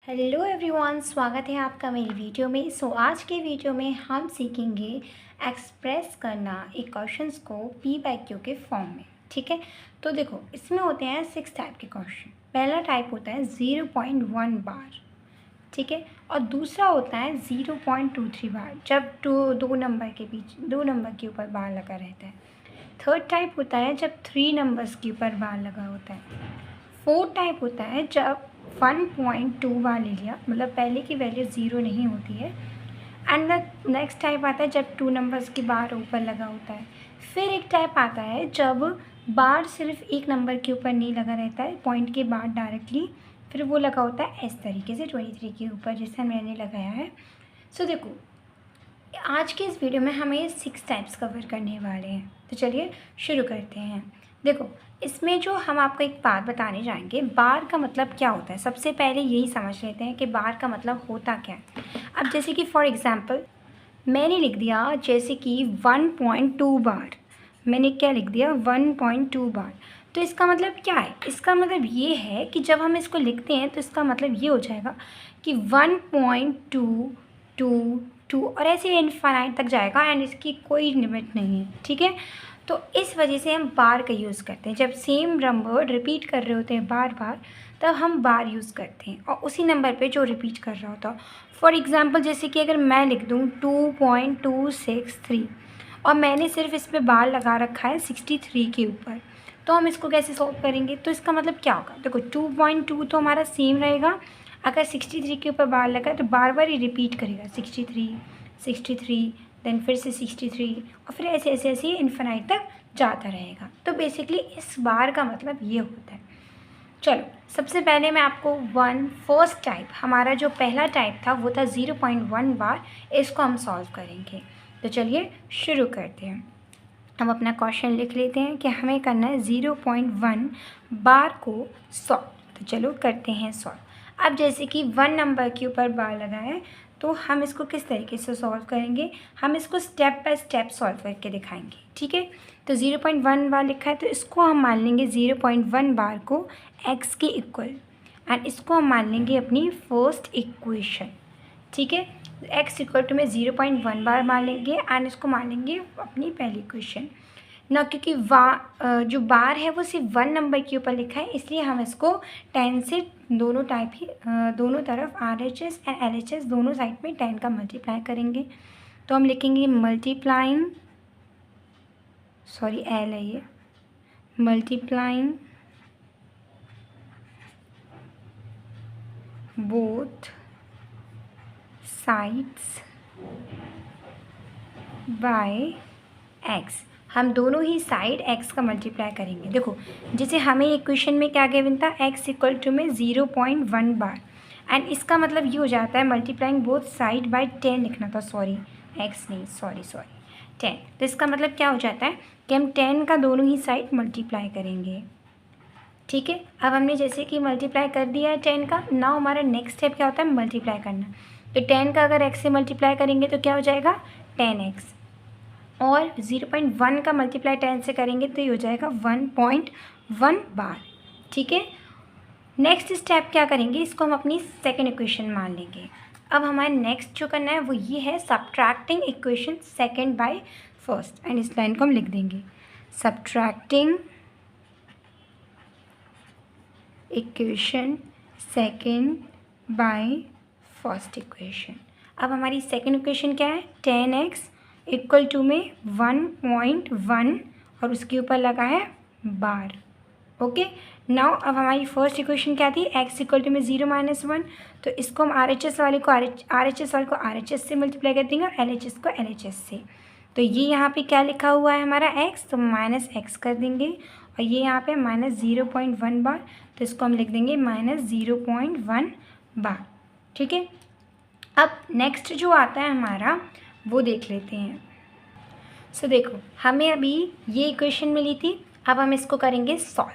Hello everyone, स्वागत है आपका मेरी वीडियो में। आज के वीडियो में हम सीखेंगे एक्सप्रेस करना एक क्वेश्चंस को पी बाई क्यू के फॉर्म में। ठीक है, तो देखो इसमें होते हैं 6 टाइप के क्वेश्चन। पहला टाइप होता है 0.1 बार, ठीक है, और दूसरा होता है 0.23 बार जब दो नंबर के बीच दो नंबर के ऊपर बार लगा रहता है। थर्ड टाइप होता है जब 3 नंबर्स के ऊपर बार लगा होता है। फोर्थ टाइप होता है जब 1.2 बार ले लिया, मतलब पहले की वैल्यू 0 नहीं होती है। एंड द नेक्स्ट टाइप आता है जब 2 नंबर्स की बार ऊपर लगा होता है। फिर एक टाइप आता है जब बार सिर्फ एक नंबर के ऊपर नहीं लगा रहता है, पॉइंट के बाद डायरेक्टली फिर वो लगा होता है इस तरीके से 23 के ऊपर, जैसा मैंने लगाया है। सो देखो आज के इस वीडियो में हमें 6 टाइप्स कवर करने वाले हैं, तो चलिए शुरू करते हैं। देखो इसमें जो हम आपको एक बात बताने जाएंगे, बार का मतलब क्या होता है। सबसे पहले यही समझ लेते हैं कि बार का मतलब होता क्या है। अब जैसे कि फॉर एग्ज़ाम्पल मैंने लिख दिया जैसे कि 1.2 बार, मैंने क्या लिख दिया 1.2 बार। तो इसका मतलब क्या है, इसका मतलब ये है कि जब हम इसको लिखते हैं तो इसका मतलब ये हो जाएगा कि 1.222 और ऐसे इनफाइनाइट तक जाएगा एंड इसकी कोई लिमिट नहीं है। ठीक है, तो इस वजह से हम बार का यूज़ करते हैं। जब सेम नंबर रिपीट कर रहे होते हैं बार बार, तब हम बार यूज़ करते हैं और उसी नंबर पे जो रिपीट कर रहा होता है। फॉर एग्ज़ाम्पल जैसे कि अगर मैं लिख दूँ 2.263 और मैंने सिर्फ इस पर बार लगा रखा है 63 के ऊपर, तो हम इसको कैसे सॉल्व करेंगे। तो इसका मतलब क्या होगा, देखो 2.2 तो हमारा सेम रहेगा, अगर 63 के ऊपर बार लगा तो बार बार ही रिपीट करेगा 63 देन फिर से 63 और फिर ऐसे ऐसे ऐसे इन्फिनाइट तक जाता रहेगा। तो बेसिकली इस बार का मतलब ये होता है। चलो सबसे पहले मैं आपको फर्स्ट टाइप, हमारा जो पहला टाइप था वो था 0.1 बार, इसको हम सॉल्व करेंगे। तो चलिए शुरू करते हैं। हम अपना क्वेश्चन लिख लेते हैं कि हमें करना है 0.1 बार को सॉल्व। तो चलो करते हैं सॉल्व। अब जैसे कि 1 नंबर के ऊपर बार लगा है, तो हम इसको किस तरीके से सॉल्व करेंगे, हम इसको स्टेप बाय स्टेप सॉल्व करके दिखाएंगे। ठीक है, तो 0.1 बार लिखा है तो इसको हम मान लेंगे 0.1 बार को x के इक्वल, एंड इसको हम मान लेंगे अपनी फर्स्ट इक्वेशन। ठीक है, x इक्वल टू में 0.1 बार मान लेंगे एंड इसको मान लेंगे अपनी पहली इक्वेशन ना, क्योंकि जो बार है वो सिर्फ 1 नंबर के ऊपर लिखा है, इसलिए हम इसको 10 से दोनों टाइप ही दोनों तरफ RHS एंड LHS दोनों साइड में 10 का मल्टीप्लाई करेंगे। तो हम लिखेंगे मल्टीप्लाइंग, सॉरी एल है ये, multiplying both sides by x। हम दोनों ही साइड x का मल्टीप्लाई करेंगे। देखो जैसे हमें इक्वेशन में क्या गिवन था, x इक्वल टू में 0.1 बार, एंड इसका मतलब ये हो जाता है मल्टीप्लाइंग बोथ साइड बाय 10 लिखना था, सॉरी x नहीं, सॉरी 10। तो इसका मतलब क्या हो जाता है कि हम 10 का दोनों ही साइड मल्टीप्लाई करेंगे। ठीक है, अब हमने जैसे कि मल्टीप्लाई कर दिया है 10 का, नाउ हमारा नेक्स्ट स्टेप क्या होता है मल्टीप्लाई करना। तो 10 का अगर x से मल्टीप्लाई करेंगे तो क्या हो जाएगा 10x, और 0.1 का मल्टीप्लाई 10 से करेंगे तो ये हो जाएगा 1.1 बार। ठीक है, नेक्स्ट स्टेप क्या करेंगे, इसको हम अपनी सेकंड इक्वेशन मान लेंगे। अब हमारे नेक्स्ट जो करना है वो ये है subtracting equation second by first, and इस लाइन को हम लिख देंगे subtracting equation second by first equation. अब हमारी सेकंड इक्वेशन क्या है, 10x इक्वल टू में 1.1 और उसके ऊपर लगा है बार। ओके, नाउ अब हमारी फर्स्ट इक्वेशन क्या थी, x इक्वल टू में 0-1, तो इसको हम RHS वाले को RHS से मल्टीप्लाई कर देंगे और LHS को LHS से। तो ये यहाँ पे क्या लिखा हुआ है हमारा x, तो -x कर देंगे, और ये यहाँ पे -0.1 बार, तो इसको हम लिख देंगे -0.1 बार। ठीक है, अब नेक्स्ट जो आता है हमारा वो देख लेते हैं। सो देखो हमें अभी ये इक्वेशन मिली थी, अब हम इसको करेंगे सॉल्व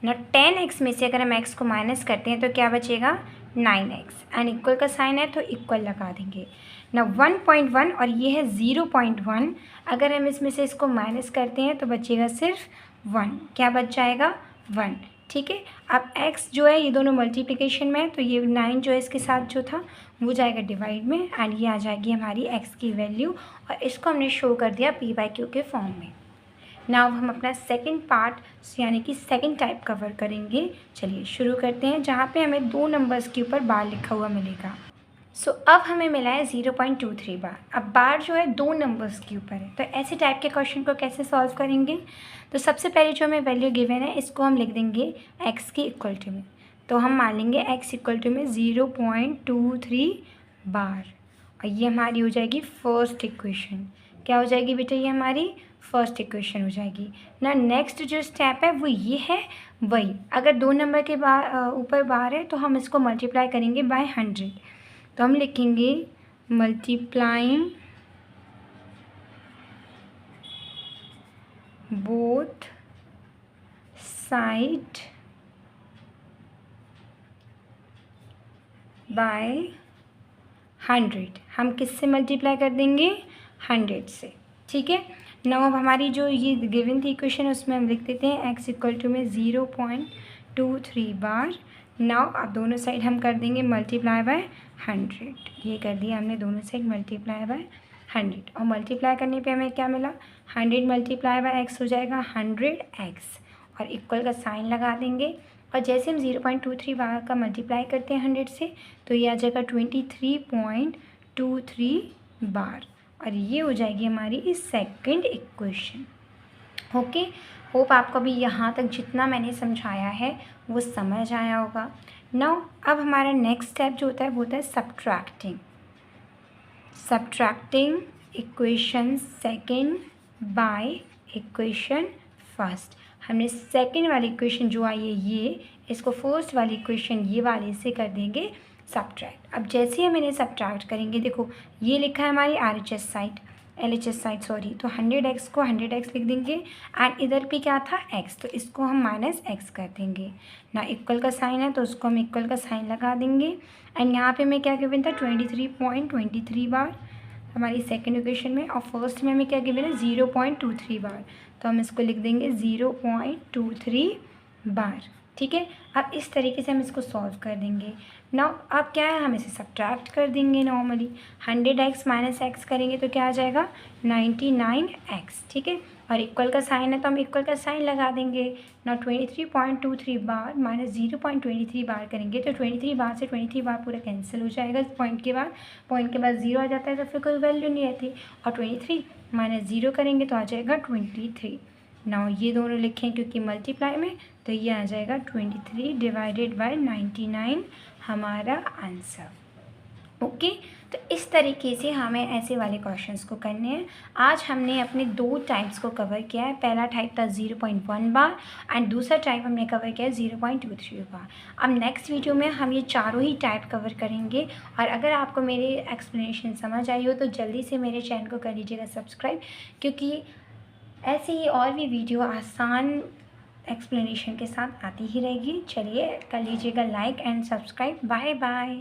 ना। 10x में से अगर हम x को माइनस करते हैं तो क्या बचेगा 9x, एंड इक्वल का साइन है तो इक्वल लगा देंगे ना। 1.1 और ये है 0.1, अगर हम इसमें से इसको माइनस करते हैं तो बचेगा सिर्फ 1, क्या बच जाएगा 1। ठीक है। अब x जो है ये दोनों मल्टीप्लिकेशन में है, तो ये 9 जो है इसके साथ जो था वो जाएगा डिवाइड में, एंड ये आ जाएगी हमारी x की वैल्यू, और इसको हमने शो कर दिया p/q के फॉर्म में। नाउ हम अपना सेकंड पार्ट यानी कि सेकंड टाइप कवर करेंगे। चलिए शुरू करते हैं, जहाँ पे हमें 2 नंबर्स के ऊपर बार लिखा हुआ मिलेगा। अब हमें मिला है 0.23 बार। अब बार जो है 2 नंबर्स के ऊपर है, तो ऐसे टाइप के क्वेश्चन को कैसे सॉल्व करेंगे। तो सबसे पहले जो हमें वैल्यू गिवन है इसको हम लिख देंगे x की इक्वल टू में। तो हम मान लेंगे x इक्वल टू में 0.23 बार, और ये हमारी हो जाएगी फर्स्ट इक्वेशन। क्या हो जाएगी बेटा, ये हमारी फर्स्ट इक्वेशन हो जाएगी ना। नेक्स्ट जो स्टेप है वो ये है, वही अगर 2 नंबर के ऊपर बार है तो हम इसको मल्टीप्लाई करेंगे बाय 100। तो हम लिखेंगे मल्टीप्लाइंग बोथ साइड बाय 100। हम किससे मल्टीप्लाई कर देंगे, 100 से, ठीक है। नाउ अब हमारी जो ये गिवन थी इक्वेशन उसमें हम लिख देते हैं x इक्वल टू में 0.23 बार। नाउ अब दोनों साइड हम कर देंगे मल्टीप्लाई बाय 100। ये कर दिया हमने दोनों साइड मल्टीप्लाई बाय 100, और मल्टीप्लाई करने पे हमें क्या मिला, 100 मल्टीप्लाई बाय x हो जाएगा 100x, और इक्वल का साइन लगा देंगे। और जैसे हम 0.23 बार का मल्टीप्लाई करते हैं 100 से, तो ये आ जाएगा 23.23 बार, और ये हो जाएगी हमारी सेकंड इक्वेशन। ओके, होप आपको भी यहाँ तक जितना मैंने समझाया है वो समझ आया होगा। नाउ अब हमारा नेक्स्ट स्टेप जो होता है वो होता है subtracting equation second by equation first. हमने सेकंड वाली इक्वेशन जो आई है ये, इसको फर्स्ट वाली इक्वेशन ये वाले से कर देंगे सब्ट्रैक्ट। अब जैसे हम इन्हें सब्ट्रैक्ट करेंगे, देखो ये लिखा है हमारी LHS साइड सॉरी, तो 100x को 100x लिख देंगे, एंड इधर पे क्या था x, तो इसको हम -x कर देंगे ना। इक्वल का साइन है तो उसको हम इक्वल का साइन लगा देंगे, एंड यहाँ पे हमें क्या गिवन था 23.23 बार हमारी सेकंड इक्वेशन में, और फर्स्ट में हमें क्या गिवन है 0.23 बार, तो हम इसको लिख देंगे 0.23 बार, ठीक है। अब इस तरीके से हम इसको सॉल्व कर देंगे। नाउ अब क्या है, हम इसे सब्ट्रैक्ट कर देंगे नॉर्मली। 100x माइनस x करेंगे तो क्या आ जाएगा 99x, ठीक है। और इक्वल का साइन है तो हम इक्वल का साइन लगा देंगे ना। 23.23 बार माइनस 0.23 बार करेंगे तो 23 बार से 23 बार पूरा कैंसिल हो जाएगा। पॉइंट के बाद 0 आ जाता है तो फिर कोई वैल्यू नहीं रहती, और 23 माइनस 0 करेंगे तो आ जाएगा 23। नाउ ये दोनों लिखें क्योंकि मल्टीप्लाई में, तो ये आ जाएगा 23 डिवाइडेड बाय 99 हमारा आंसर। ओके, तो इस तरीके से हमें ऐसे वाले क्वेश्चंस को करने हैं। आज हमने अपने 2 टाइप्स को कवर किया है। पहला टाइप था 0.1 बार, एंड दूसरा टाइप हमने कवर किया है 0.23 बार। अब नेक्स्ट वीडियो में हम ये चारों ही टाइप कवर करेंगे, और अगर आपको मेरी एक्सप्लेनेशन समझ आई हो तो जल्दी से मेरे चैनल को कर लीजिएगा सब्सक्राइब, क्योंकि ऐसे ही और भी वीडियो आसान एक्सप्लेनेशन के साथ आती ही रहेगी। चलिए कर लीजिएगा like and subscribe. Bye bye.